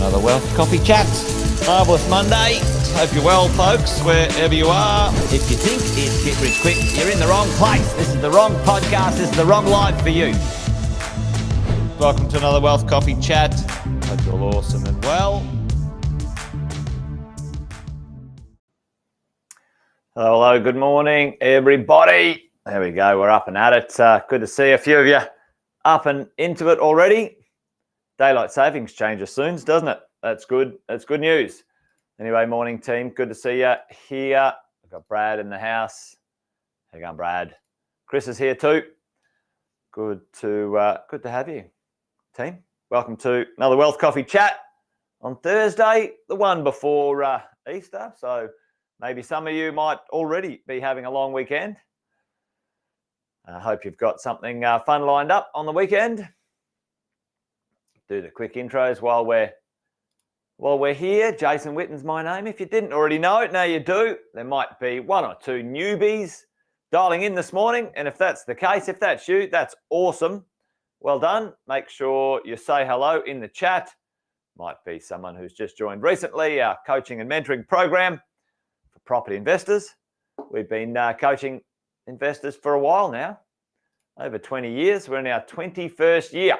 Another Wealth Coffee Chat. Marvellous Monday. Hope you're well, folks, wherever you are. If you think it's Get Rich Quick, you're in the wrong place. This is the wrong podcast. This is the wrong live for you. Welcome to another Wealth Coffee Chat. Hope you're all awesome and well. Hello, good morning, everybody. There we go. We're up and at it. Good to see a few of you up and into it already. Daylight savings changes soon, doesn't it? That's good. That's good news. Anyway, morning team. Good to see you here. We've got Brad in the house. How you going, Brad? Chris is here too. Good to have you, team. Welcome to another Wealth Coffee Chat on Thursday, the one before Easter. So maybe some of you might already be having a long weekend. I hope you've got something fun lined up on the weekend. Do the quick intros while we're here. Jason Whitton's my name. If you didn't already know it, now you do. There might be one or two newbies dialing in this morning, and if that's the case, if that's you, that's awesome. Well done. Make sure you say hello in the chat. Might be someone who's just joined recently, our coaching and mentoring program for property investors. We've been coaching investors for a while now, over 20 years. We're in our 21st year,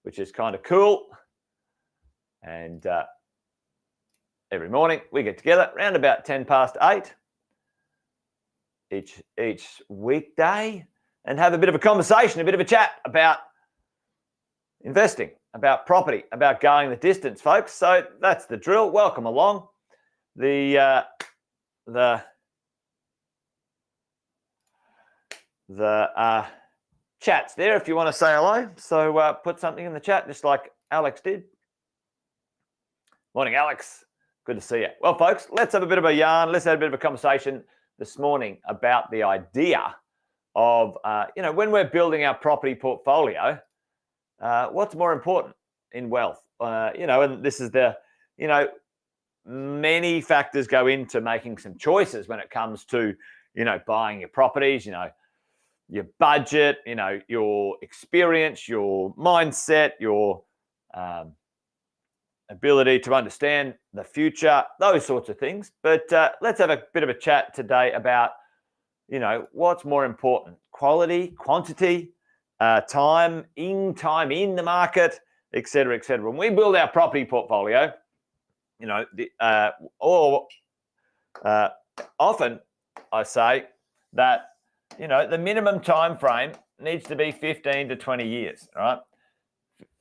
which is kind of cool. And every morning we get together around about 8:10 each weekday and have a bit of a conversation, a bit of a chat about investing, about property, about going the distance, folks. So that's the drill. Welcome along. The chat's there if you want to say hello. So put something in the chat just like Alex did. Morning, Alex. Good to see you. Well, folks, let's have a bit of a yarn. Let's have a bit of a conversation this morning about the idea of, when we're building our property portfolio, what's more important in wealth? And this is many factors go into making some choices when it comes to, buying your properties, your budget, your experience, your mindset, your ability to understand the future, those sorts of things. But let's have a bit of a chat today about, what's more important: quality, quantity, time in the market, et cetera, et cetera. When we build our property portfolio, often I say that, the minimum time frame needs to be 15 to 20 years, right?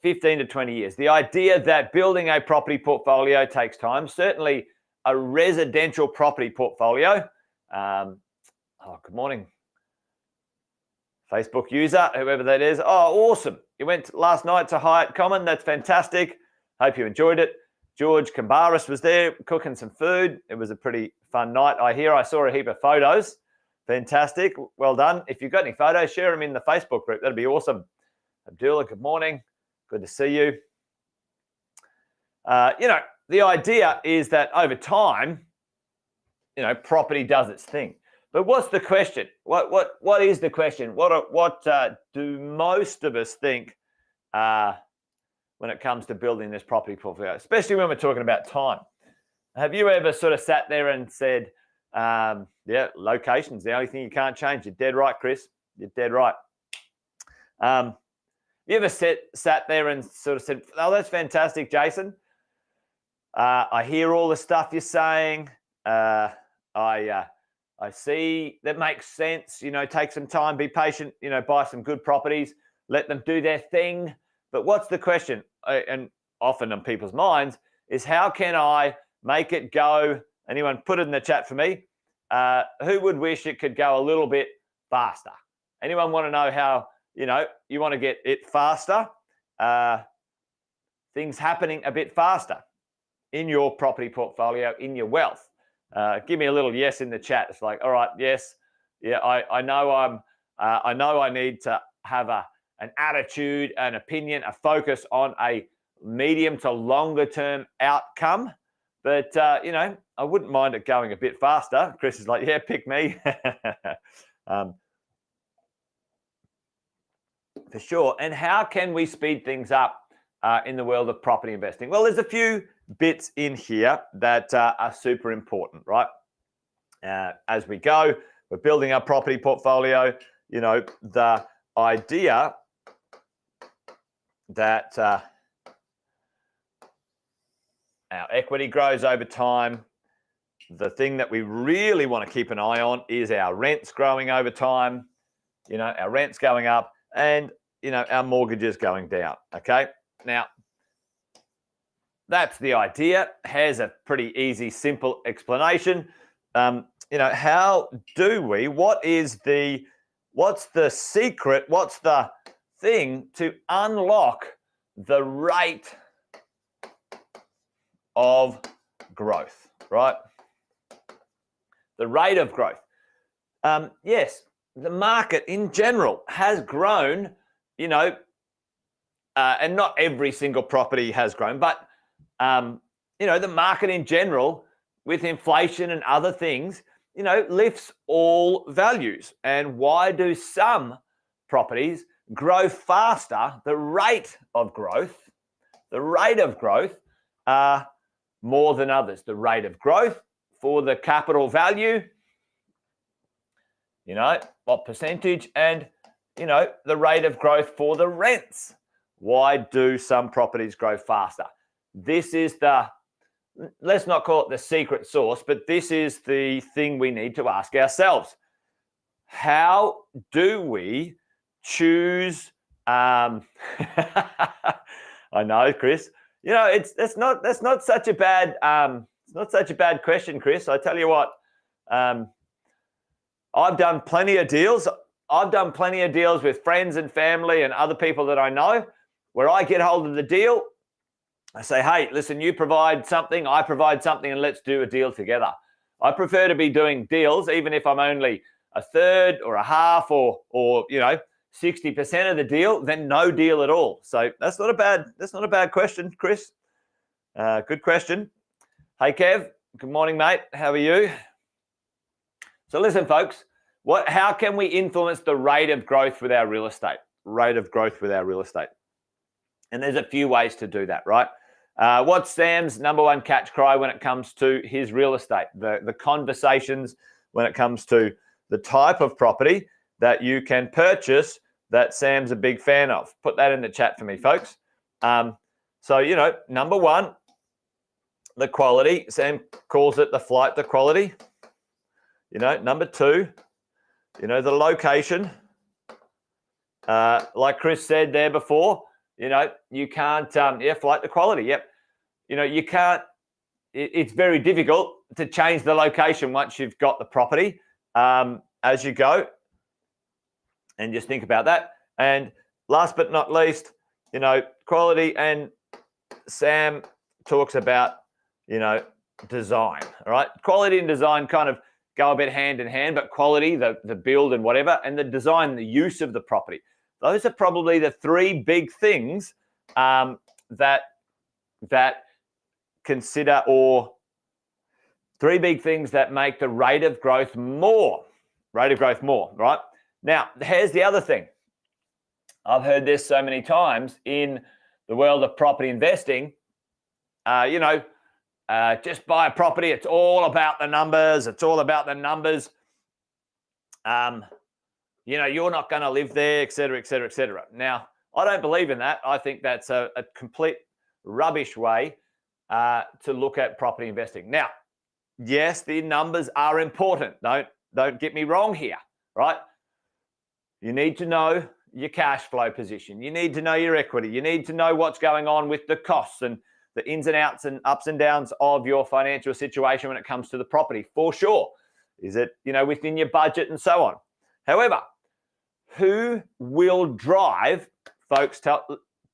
15 to 20 years. The idea that building a property portfolio takes time, certainly a residential property portfolio. Good morning, Facebook user, whoever that is. Oh, awesome. You went last night to Hyatt Common. That's fantastic. Hope you enjoyed it. George Kambaris was there cooking some food. It was a pretty fun night. I saw a heap of photos. Fantastic. Well done. If you've got any photos, share them in the Facebook group. That'd be awesome. Abdullah, good morning. Good to see you. The idea is that over time, property does its thing. But what's the question? What is the question? What do most of us think when it comes to building this property portfolio, especially when we're talking about time? Have you ever sort of sat there and said, location's the only thing you can't change? You're dead right, Chris. You're dead right. You ever sat there and sort of said, oh, that's fantastic, Jason. I hear all the stuff you're saying. I see that makes sense. Take some time, be patient, buy some good properties, let them do their thing. But what's the question? And often on people's minds is, how can I make it go? Anyone put it in the chat for me? Who would wish it could go a little bit faster? Anyone want to know how, you want to get it faster? Things happening a bit faster in your property portfolio, in your wealth. Give me a little yes in the chat. It's like, all right, yes. Yeah, I know I need to have an attitude, an opinion, a focus on a medium to longer term outcome. But, I wouldn't mind it going a bit faster. Chris is like, yeah, pick me. For sure. And how can we speed things up in the world of property investing? Well, there's a few bits in here that are super important, right? As we go, we're building our property portfolio. You know, the idea that our equity grows over time. The thing that we really want to keep an eye on is our rents growing over time. You know, our rents going up and, you know, our mortgages going down, okay? Now, that's the idea. Here's a pretty easy, simple explanation. You know, how do we, what's the secret, what's the thing to unlock the rate of growth, right? The rate of growth. Yes, the market in general has grown, you know, and not every single property has grown, but, you know, the market in general with inflation and other things, you know, lifts all values. And why do some properties grow faster? The rate of growth more than others. The rate of growth for the capital value, you know, what percentage, and, you know, the rate of growth for the rents. Why do some properties grow faster? This is the, let's not call it the secret sauce, but this is the thing we need to ask ourselves. How do we choose? I know, Chris. You know, that's not such a bad it's not such a bad question, Chris. I tell you what, I've done plenty of deals. I've done plenty of deals with friends and family and other people that I know, where I get hold of the deal. I say, hey, listen, you provide something, I provide something, and let's do a deal together. I prefer to be doing deals, even if I'm only a third or a half or you know, 60% of the deal, than no deal at all. So that's not a bad question, Chris. Good question. Hey, Kev. Good morning, mate. How are you? So listen, folks. How can we influence the rate of growth with our real estate? Rate of growth with our real estate. And there's a few ways to do that, right? What's Sam's number one catch cry when it comes to his real estate? The conversations when it comes to the type of property that you can purchase that Sam's a big fan of. Put that in the chat for me, folks. So, you know, number one, the quality. Sam calls it the flight to quality. You know, number two, you know, the location. Like Chris said there before, you know, you can't, flight to quality. Yep. You know, you can't, it's very difficult to change the location once you've got the property as you go. And just think about that. And last but not least, you know, quality. And Sam talks about, you know, design. All right. Quality and design kind of go a bit hand in hand, but quality, the build and whatever, and the design, the use of the property. Those are probably the three big things that consider, or three big things that make the rate of growth more. Rate of growth more, right? Now, here's the other thing. I've heard this so many times in the world of property investing. You know, just buy a property. It's all about the numbers. It's all about the numbers. You know, you're not going to live there, et cetera, et cetera, et cetera. Now, I don't believe in that. I think that's a complete rubbish way to look at property investing. Now, yes, the numbers are important. Don't get me wrong here, right? You need to know your cash flow position. You need to know your equity. You need to know what's going on with the costs and the ins and outs and ups and downs of your financial situation when it comes to the property, for sure. Is it, you know, within your budget and so on? However, who will drive, folks,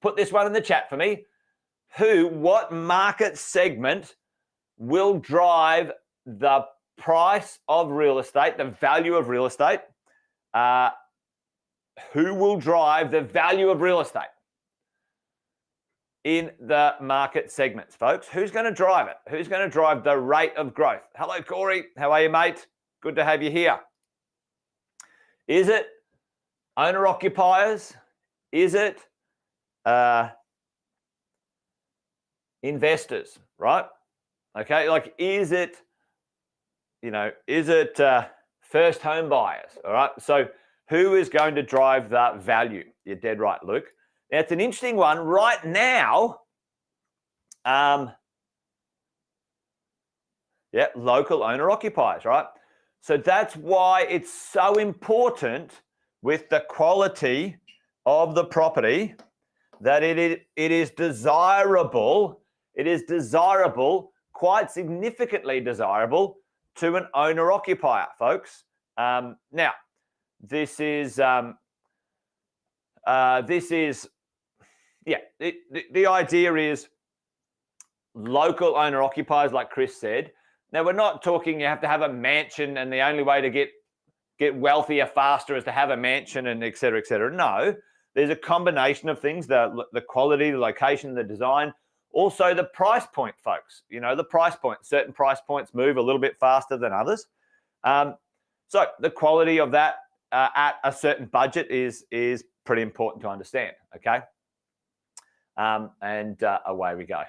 put this one in the chat for me. What market segment will drive the price of real estate, the value of real estate? Who will drive the value of real estate in the market segments, folks? Who's going to drive it? Who's going to drive the rate of growth? Hello, Corey. How are you, mate? Good to have you here. Is it owner-occupiers? Is it investors, right? Okay, like is it first home buyers? All right, so who is going to drive that value? You're dead right, Luke. Now, it's an interesting one right now. Local owner-occupiers, right? So that's why it's so important with the quality of the property that it is desirable. It is desirable, quite significantly desirable, to an owner-occupier, folks. Now, this is the idea is local owner-occupiers, like Chris said. Now, we're not talking you have to have a mansion and the only way to get wealthier faster is to have a mansion and et cetera, et cetera. No, there's a combination of things, the quality, the location, the design, also the price point, folks. The price point. Certain price points move a little bit faster than others. So the quality of that at a certain budget is pretty important to understand, okay? And away we go.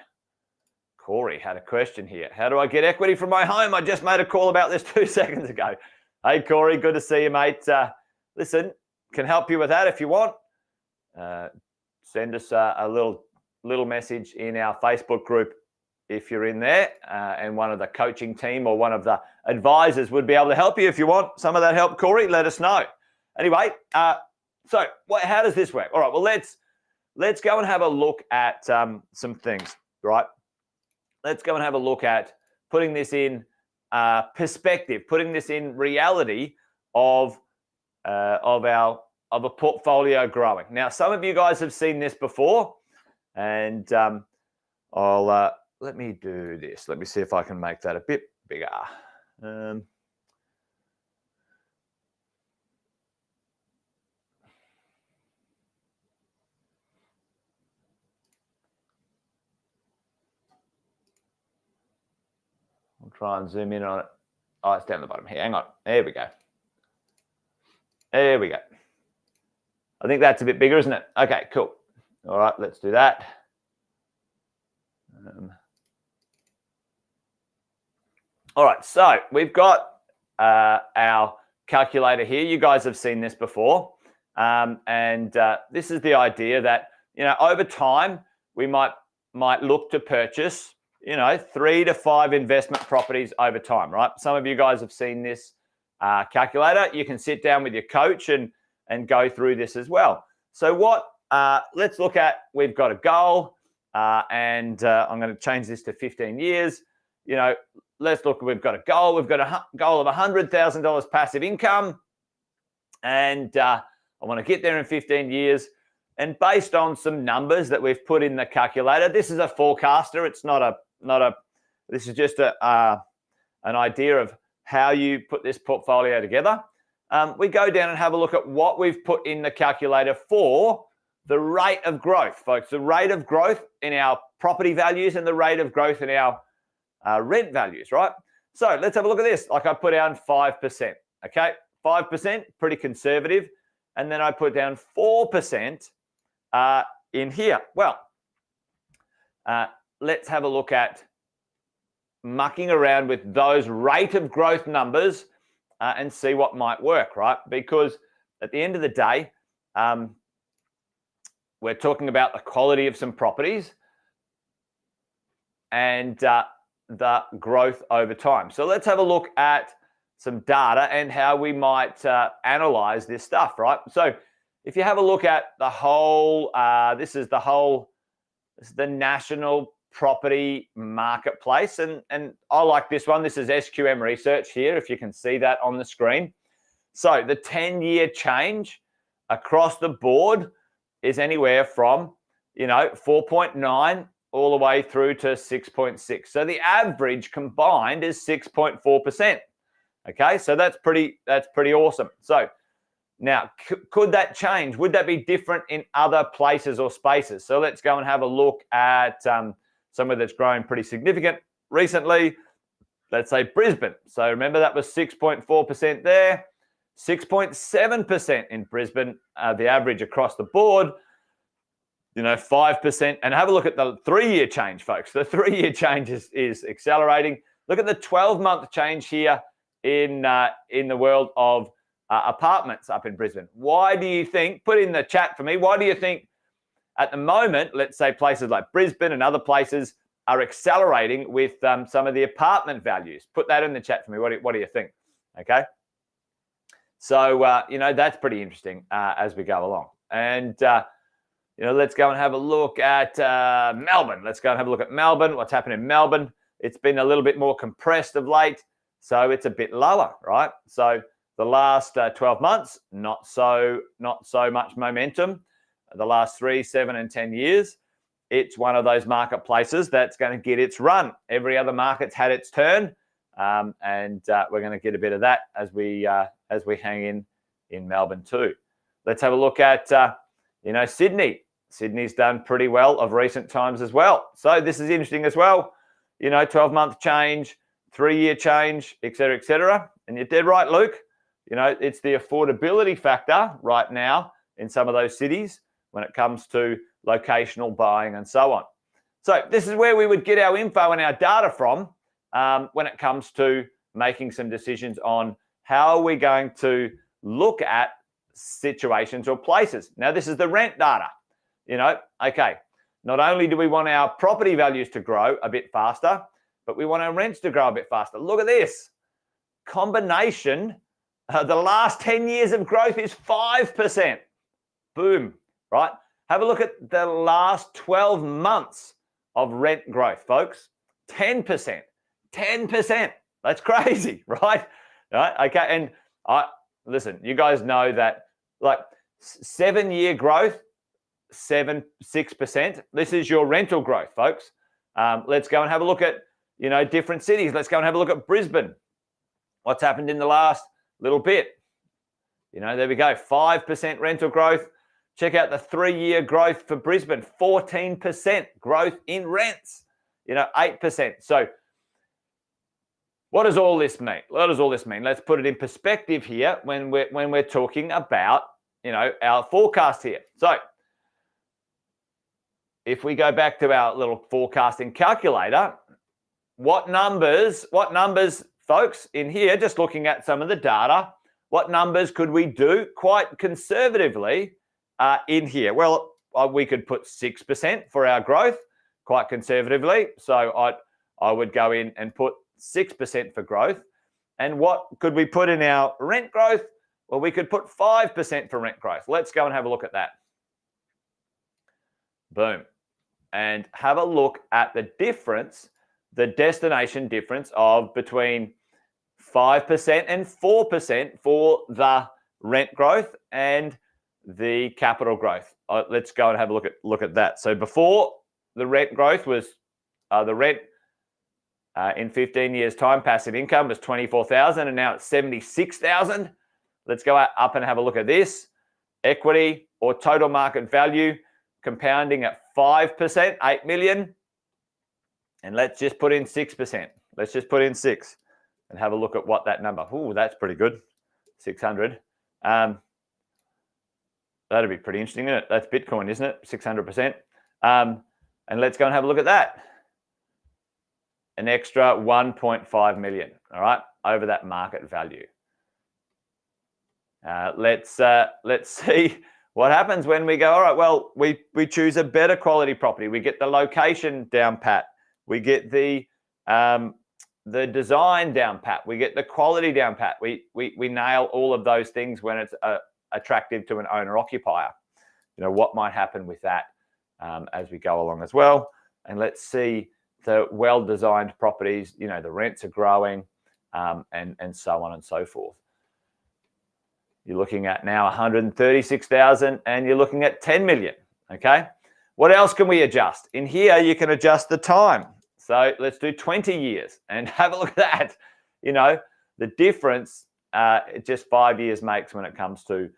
Corey had a question here. How do I get equity from my home? I just made a call about this 2 seconds ago. Hey, Corey, good to see you, mate. Listen, can help you with that if you want. Send us a little message in our Facebook group if you're in there, and one of the coaching team or one of the advisors would be able to help you if you want some of that help, Corey. Let us know. Anyway, so how does this work? All right, well, let's go and have a look at some things, right? Let's go and have a look at putting this in perspective, putting this in reality of a portfolio growing. Now, some of you guys have seen this before, and let me do this. Let me see if I can make that a bit bigger. I'll try and zoom in on it. Oh, it's down the bottom here. Hang on. There we go. There we go. I think that's a bit bigger, isn't it? Okay, cool. All right, let's do that. All right, so we've got our calculator here. You guys have seen this before. And this is the idea that, over time, we might look to purchase, 3 to 5 investment properties over time, right? Some of you guys have seen this calculator. You can sit down with your coach and go through this as well. So let's look at, we've got a goal, and I'm going to change this to 15 years. Let's look, we've got a goal. We've got a goal of $100,000 passive income, and I want to get there in 15 years. And based on some numbers that we've put in the calculator, this is a forecaster. It's this is just an idea of how you put this portfolio together. We go down and have a look at what we've put in the calculator for the rate of growth, folks. The rate of growth in our property values and the rate of growth in our rent values, right? So let's have a look at this. Like I put down 5%, okay? 5%, pretty conservative. And then I put down 4% in here. Well, let's have a look at mucking around with those rate of growth numbers and see what might work, right? Because at the end of the day, we're talking about the quality of some properties and the growth over time. So let's have a look at some data and how we might analyze this stuff, right? So if you have a look at the whole, this is the national property marketplace, and I like this one. This is SQM research here, if you can see that on the screen. So the 10-year change across the board is anywhere from 4.9 all the way through to 6.6. So the average combined is 6.4%. Okay, so that's pretty awesome. So now, could that change? Would that be different in other places or spaces? So let's go and have a look at somewhere that's grown pretty significant recently. Let's say Brisbane. So remember that was 6.4% there, 6.7% in Brisbane, the average across the board. 5%. And have a look at the 3-year change, folks. The 3-year change is accelerating. Look at the 12-month change here in the world of apartments up in Brisbane. Why do you think, put in the chat for me, why do you think at the moment, let's say places like Brisbane and other places are accelerating with some of the apartment values? Put that in the chat for me. What do you think? Okay. So, that's pretty interesting as we go along. And, let's go and have a look at Melbourne. Let's go and have a look at Melbourne. What's happened in Melbourne? It's been a little bit more compressed of late, so it's a bit lower, right? So the last 12 months, not so much momentum. The last 3, 7, and 10 years, it's one of those marketplaces that's going to get its run. Every other market's had its turn, and we're going to get a bit of that as we hang in Melbourne too. Let's have a look at Sydney. Sydney's done pretty well of recent times as well. So this is interesting as well. 12-month change, 3-year change, et cetera, and you're dead right, Luke. It's the affordability factor right now in some of those cities when it comes to locational buying and so on. So this is where we would get our info and our data from when it comes to making some decisions on how are we going to look at situations or places. Now, this is the rent data. Okay, not only do we want our property values to grow a bit faster, but we want our rents to grow a bit faster. Look at this. Combination, the last 10 years of growth is 5%. Boom, right? Have a look at the last 12 months of rent growth, folks. 10%. 10%. That's crazy, right? Okay, and listen, you guys know that like 7-year growth, 6%. This is your rental growth, folks. Let's go and have a look at, different cities. Let's go and have a look at Brisbane. What's happened in the last little bit? There we go. 5% rental growth. Check out the 3-year growth for Brisbane. 14% growth in rents. 8%. So what does all this mean? What does all this mean? Let's put it in perspective here when we're talking about, our forecast here. So if we go back to our little forecasting calculator, what numbers, folks, in here, just looking at some of the data, what numbers could we do quite conservatively in here? Well, we could put 6% for our growth quite conservatively. So I would go in and put 6% for growth. And what could we put in our rent growth? Well, we could put 5% for rent growth. Let's go and have a look at that. Boom. And have a look at the difference, the destination difference of between 5% and 4% for the rent growth and the capital growth. Let's go and have a look at that. So before, the rent growth was in 15 years' time, passive income was 24,000, and now it's 76,000. Let's go up and have a look at this. Equity or total market value compounding at 5%, 8 million. And let's just put in 6%. Let's just put in 6 and have a look at what that number. Ooh, that's pretty good. 600. That'd be pretty interesting, isn't it? That's Bitcoin, isn't it? 600%. And let's go and have a look at that. An extra 1.5 million, all right, over that market value. Let's see what happens when we go, all right, well, we choose a better quality property. We get the location down pat. We get the design down pat. We get the quality down pat. We nail all of those things when it's attractive to an owner-occupier. What might happen with that as we go along as well. And let's see the well-designed properties, the rents are growing and so on and so forth. You're looking at now 136,000 and you're looking at 10 million, okay? What else can we adjust? In here, you can adjust the time. So let's do 20 years and have a look at that. The difference just 5 years makes when it comes to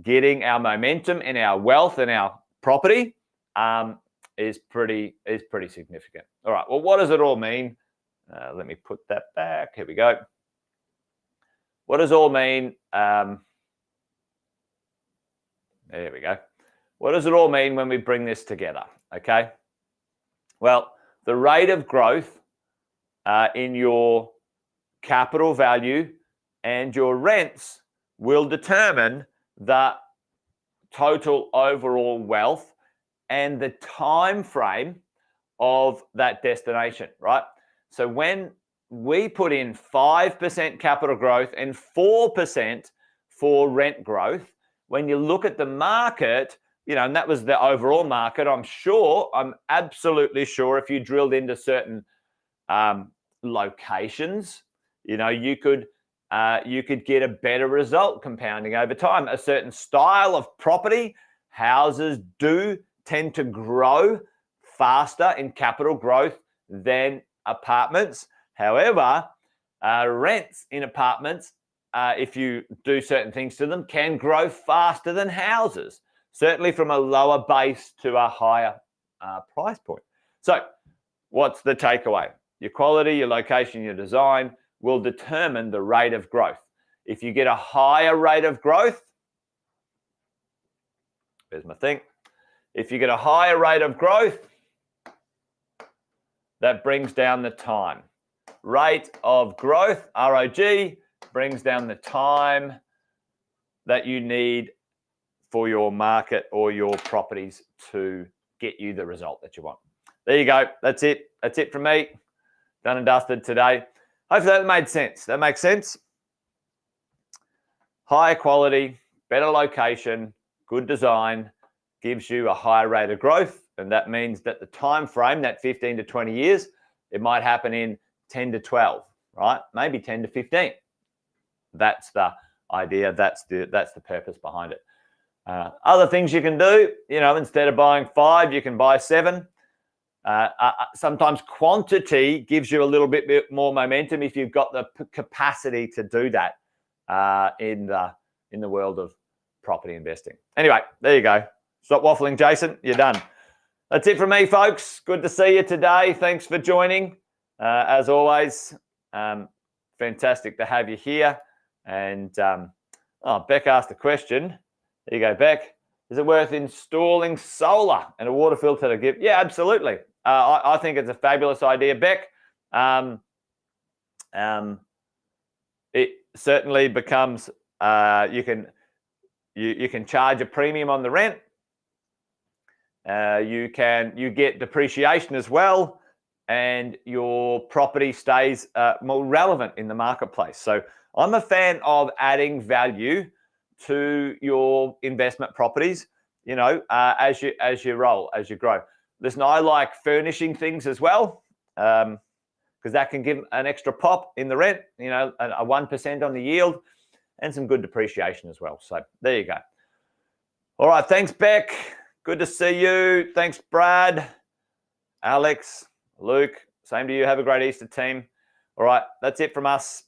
getting our momentum and our wealth and our property is pretty significant. All right, well, what does it all mean? Let me put that back. Here we go. What does all mean? There we go. What does it all mean when we bring this together? Okay. Well, the rate of growth in your capital value and your rents will determine the total overall wealth and the time frame of that destination, right? So when we put in 5% capital growth and 4% for rent growth, when you look at the market, and that was the overall market, I'm absolutely sure if you drilled into certain locations, you could get a better result compounding over time. A certain style of property, houses do tend to grow faster in capital growth than apartments. However, rents in apartments, if you do certain things to them, can grow faster than houses, certainly from a lower base to a higher price point. So what's the takeaway? Your quality, your location, your design will determine the rate of growth. If you get a higher rate of growth, there's my thing. If you get a higher rate of growth, that brings down the time. Rate of growth, ROG, brings down the time that you need for your market or your properties to get you the result that you want. There you go. That's it. That's it from me. Done and dusted today. Hopefully that made sense. That makes sense. Higher quality, better location, good design gives you a higher rate of growth. And that means that the time frame, that 15 to 20 years, it might happen in 10 to 12, right? Maybe 10 to 15. That's the idea. That's the purpose behind it. Other things you can do, instead of buying 5, you can buy 7. Sometimes quantity gives you a little bit more momentum if you've got the capacity to do that in the world of property investing. Anyway, there you go. Stop waffling, Jason. You're done. That's it from me, folks. Good to see you today. Thanks for joining. As always, fantastic to have you here. And Beck asked a question. There you go, Beck. Is it worth installing solar and a water filter to give? Yeah, absolutely. I think it's a fabulous idea, Beck. It certainly becomes you can charge a premium on the rent. You get depreciation as well, and your property stays more relevant in the marketplace. So I'm a fan of adding value to your investment properties, as you roll, as you grow. Listen, I like furnishing things as well, because that can give an extra pop in the rent, a 1% on the yield, and some good depreciation as well. So there you go. All right, thanks, Beck. Good to see you. Thanks, Brad, Alex, Luke. Same to you. Have a great Easter, team. All right, that's it from us.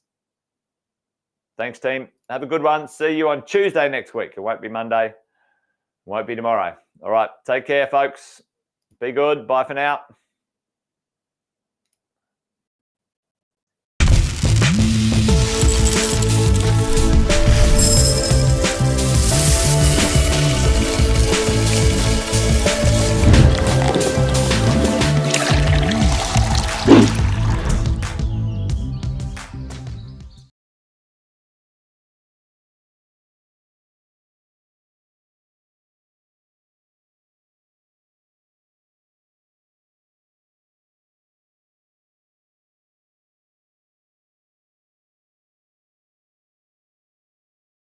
Thanks, team. Have a good one. See you on Tuesday next week. It won't be Monday. It won't be tomorrow. All right, take care, folks. Be good. Bye for now.